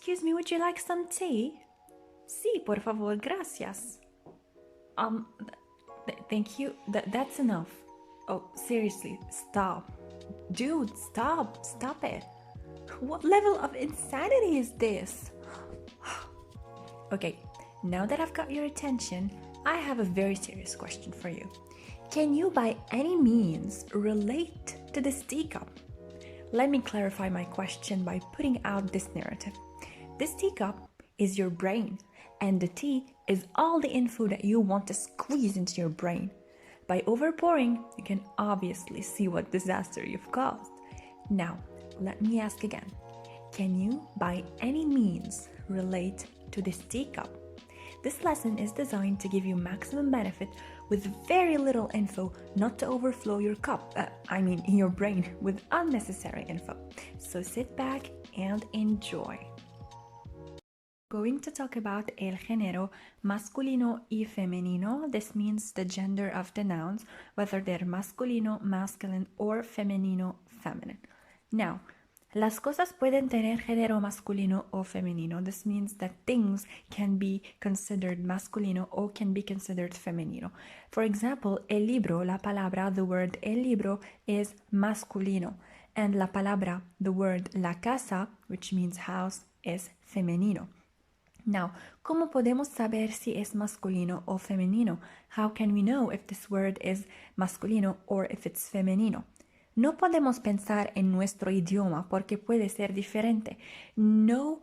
Excuse me, would you like some tea? Sí, por favor, gracias. Thank you. That's enough. Oh, seriously, stop. Dude, stop. Stop it. What level of insanity is this? Okay, now that I've got your attention, I have a very serious question for you. Can you by any means relate to this teacup? Let me clarify my question by putting out this narrative. This teacup is your brain, and the tea is all the info that you want to squeeze into your brain. By overpouring, you can obviously see what disaster you've caused. Now, let me ask again. Can you by any means relate to this teacup? This lesson is designed to give you maximum benefit with very little info, not to overflow your your brain with unnecessary info. So sit back and enjoy. Going to talk about el género masculino y femenino. This means the gender of the nouns, whether they're masculino, masculine, or femenino, feminine. Now, las cosas pueden tener género masculino o femenino. This means that things can be considered masculino or can be considered femenino. For example, el libro, la palabra, the word el libro is masculino. And la palabra, the word la casa, which means house, is femenino. Now, ¿cómo podemos saber si es masculino o femenino? How can we know if this word is masculino or if it's femenino? No podemos pensar en nuestro idioma porque puede ser diferente. No,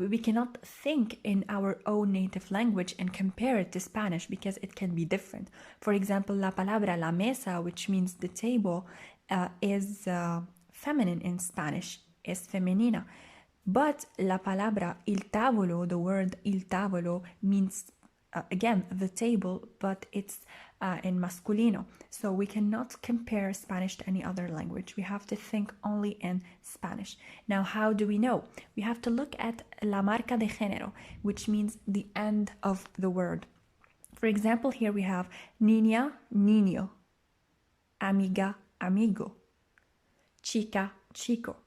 we cannot think in our own native language and compare it to Spanish because it can be different. For example, la palabra la mesa, which means the table, is feminine in Spanish, es femenina. But la palabra il tavolo, the word il tavolo means, again, the table, but it's in masculino. So we cannot compare Spanish to any other language. We have to think only in Spanish. Now, how do we know? We have to look at la marca de género, which means the end of the word. For example, here we have niña, niño, amiga, amigo, chica, chico.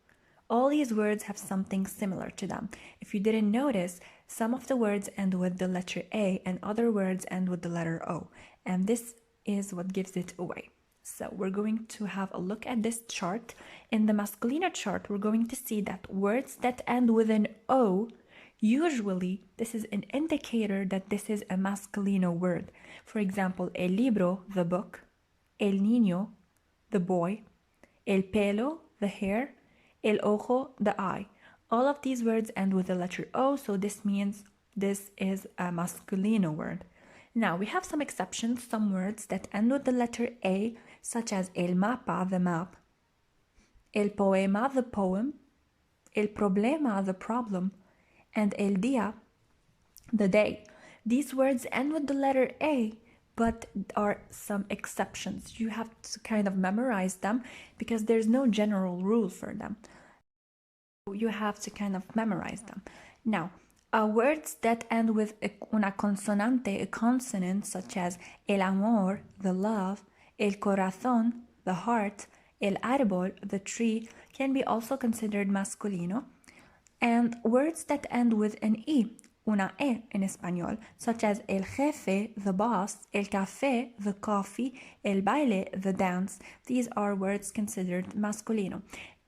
All these words have something similar to them. If you didn't notice, some of the words end with the letter A and other words end with the letter O. And this is what gives it away. So we're going to have a look at this chart. In the Masculino chart, we're going to see that words that end with an O, usually this is an indicator that this is a Masculino word. For example, el libro, the book, el niño, the boy, el pelo, the hair, el ojo, the eye. All of these words end with the letter O, so this means this is a Masculino word. Now, we have some exceptions, some words that end with the letter A, such as el mapa, the map, el poema, the poem, el problema, the problem, and el día, the day. These words end with the letter A, but are some exceptions. You have to kind of memorize them because there's no general rule for them. You have to kind of memorize them. Now, words that end with una consonante, a consonant, such as el amor, the love, el corazón, the heart, el árbol, the tree, can be also considered masculino. And words that end with an I, una E in Español, such as el jefe, the boss, el café, the coffee, el baile, the dance, these are words considered masculino.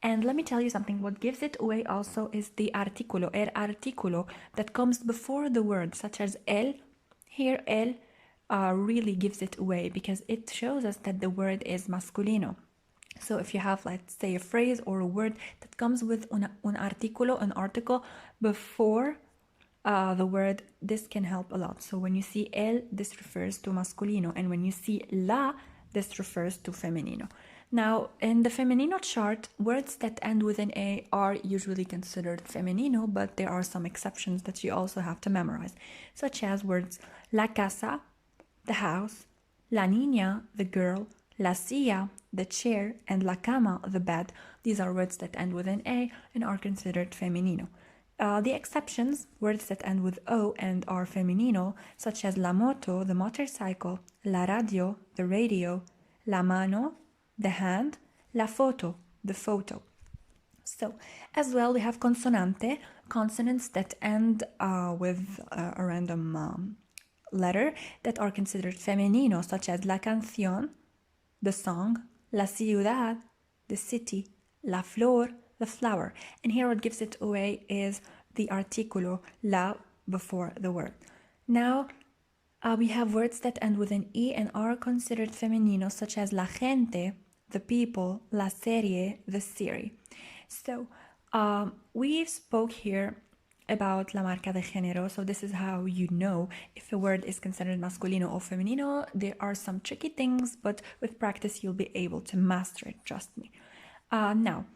And let me tell you something, what gives it away also is the artículo, el artículo that comes before the word, such as el. Here, el really gives it away because it shows us that the word is masculino. So if you have, let's say, a phrase or a word that comes with un artículo, an article before the word, this can help a lot. So when you see el, this refers to masculino, and when you see la, this refers to femenino. Now, in the Femenino chart, words that end with an A are usually considered femenino, but there are some exceptions that you also have to memorize, such as words la casa, the house, la niña, the girl, la silla, the chair, and la cama, the bed. These are words that end with an A and are considered femenino. The exceptions, words that end with O and are femenino, such as la moto, the motorcycle, la radio, the radio, la mano, the hand, la foto, the photo. So, as well, we have consonante, consonants that end with a random letter that are considered femenino, such as la canción, the song, la ciudad, the city, la flor, the flower. And here what gives it away is the articulo la before the word. Now, we have words that end with an E and are considered femenino, such as la gente, the people, la serie, the series. So, we spoke here about la marca de género. So this is how you know if a word is considered masculino or femenino. There are some tricky things, but with practice you'll be able to master it, trust me. Now,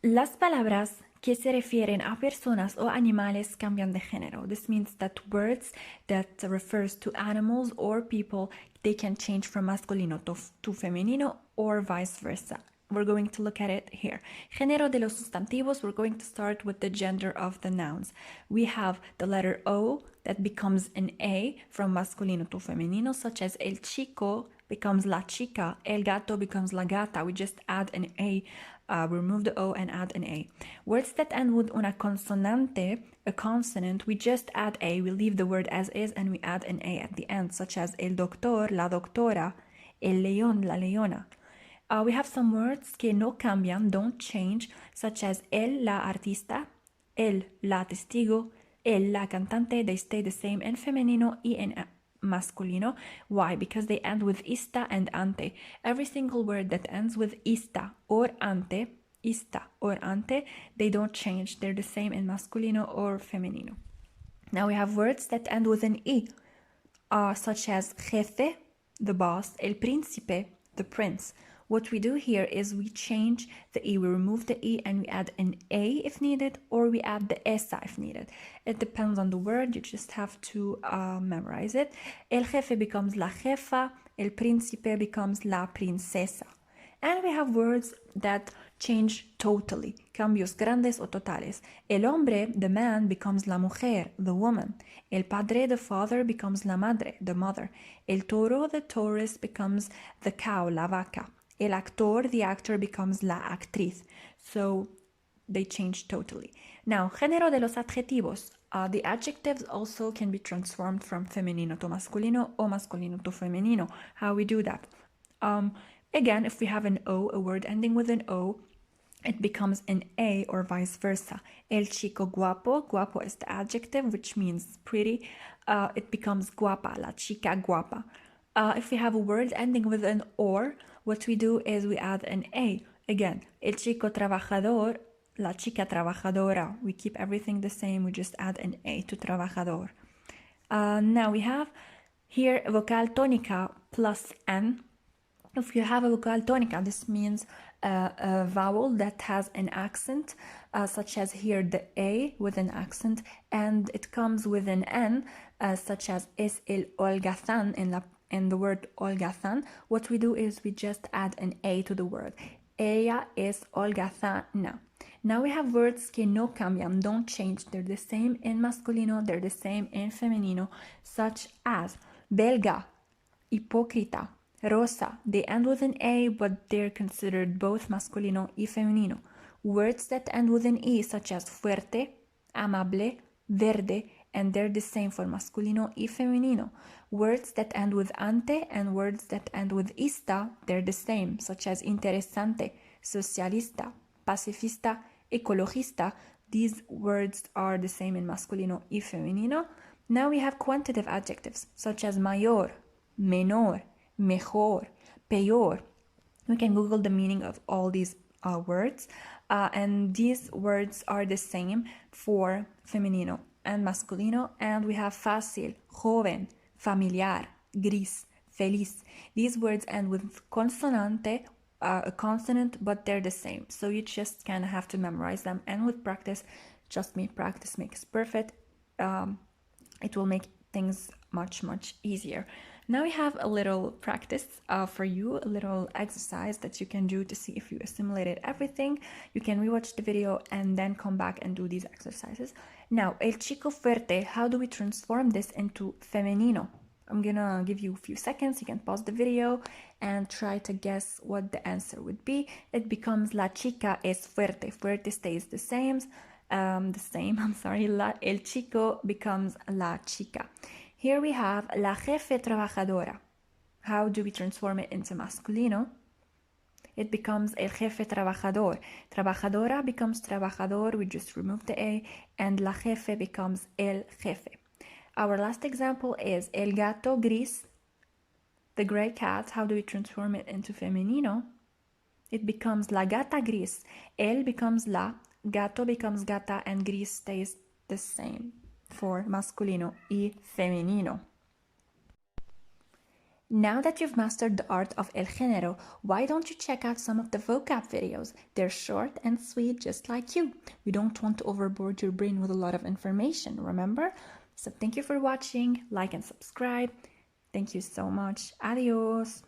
las palabras que se refieren a personas o animales cambian de género. This means that words that refers to animals or people, they can change from masculino to femenino or vice versa. We're going to look at it here. Género de los sustantivos, we're going to start with the gender of the nouns. We have the letter O that becomes an A from masculino to femenino, such as el chico becomes la chica, el gato becomes la gata. We just add an A, remove the O and add an A. Words that end with una consonante, a consonant, we just add A, we leave the word as is and we add an A at the end, such as el doctor, la doctora, el león, la leona. We have some words que no cambian, don't change, such as el, la artista, el, la testigo, el, la cantante. They stay the same in femenino y en masculino. Why? Because they end with ista and ante. Every single word that ends with ista or ante, they don't change. They're the same in masculino or femenino. Now we have words that end with an I, such as jefe, the boss, el príncipe, the prince. What we do here is we change the E, we remove the E and we add an A if needed, or we add the esa if needed. It depends on the word, you just have to memorize it. El jefe becomes la jefa, el príncipe becomes la princesa. And we have words that change totally, cambios grandes o totales. El hombre, the man, becomes la mujer, the woman. El padre, the father, becomes la madre, the mother. El toro, the taurus, becomes the cow, la vaca. El actor, the actor, becomes la actriz. So they change totally. Now, género de los adjetivos. The adjectives also can be transformed from femenino to masculino or masculino to femenino. How we do that? Again, if we have an O, a word ending with an O, it becomes an A or vice versa. El chico guapo, guapo is the adjective, which means pretty. It becomes guapa, la chica guapa. If we have a word ending with an or, what we do is we add an A. Again, el chico trabajador, la chica trabajadora. We keep everything the same, we just add an A to trabajador. Now we have here vocal tónica plus N. If you have a vocal tónica, this means a vowel that has an accent, such as here the A with an accent, and it comes with an N, such as es el holgazán in the word holgazán. What we do is we just add an A to the word. Ella es holgazana. Now we have words que no cambian, don't change. They're the same in masculino, they're the same in femenino, such as belga, hipócrita, rosa. They end with an A, but they're considered both masculino y femenino. Words that end with an E, such as fuerte, amable, verde, and they're the same for masculino y femenino. Words that end with ante and words that end with ista, they're the same, such as interesante, socialista, pacifista, ecologista. These words are the same in masculino y femenino. Now we have quantitative adjectives, such as mayor, menor, mejor, peor. We can Google the meaning of all these words, and these words are the same for femenino and masculino. And we have fácil, joven, familiar, gris, feliz. These words end with consonante, a consonant, but they're the same. So you just kind of have to memorize them. And with practice, trust me, practice makes perfect. It will make things much easier. Now we have a little practice for you, a little exercise that you can do to see if you assimilated everything. You can rewatch the video and then come back and do these exercises. Now, el chico fuerte, how do we transform this into femenino? I'm gonna give you a few seconds. You can pause the video and try to guess what the answer would be. It becomes la chica es fuerte. Fuerte stays the same. I'm sorry. El chico becomes la chica. Here we have la jefe trabajadora. How do we transform it into masculino? It becomes el jefe trabajador. Trabajadora becomes trabajador. We just remove the A. And la jefe becomes el jefe. Our last example is el gato gris, the gray cat. How do we transform it into femenino? It becomes la gata gris. El becomes la, gato becomes gata, and gris stays the same for masculino y femenino. Now that you've mastered the art of el género, why don't you check out some of the vocab videos? They're short and sweet, just like you. We don't want to overboard your brain with a lot of information, remember? So thank you for watching, like and subscribe. Thank you so much. Adios.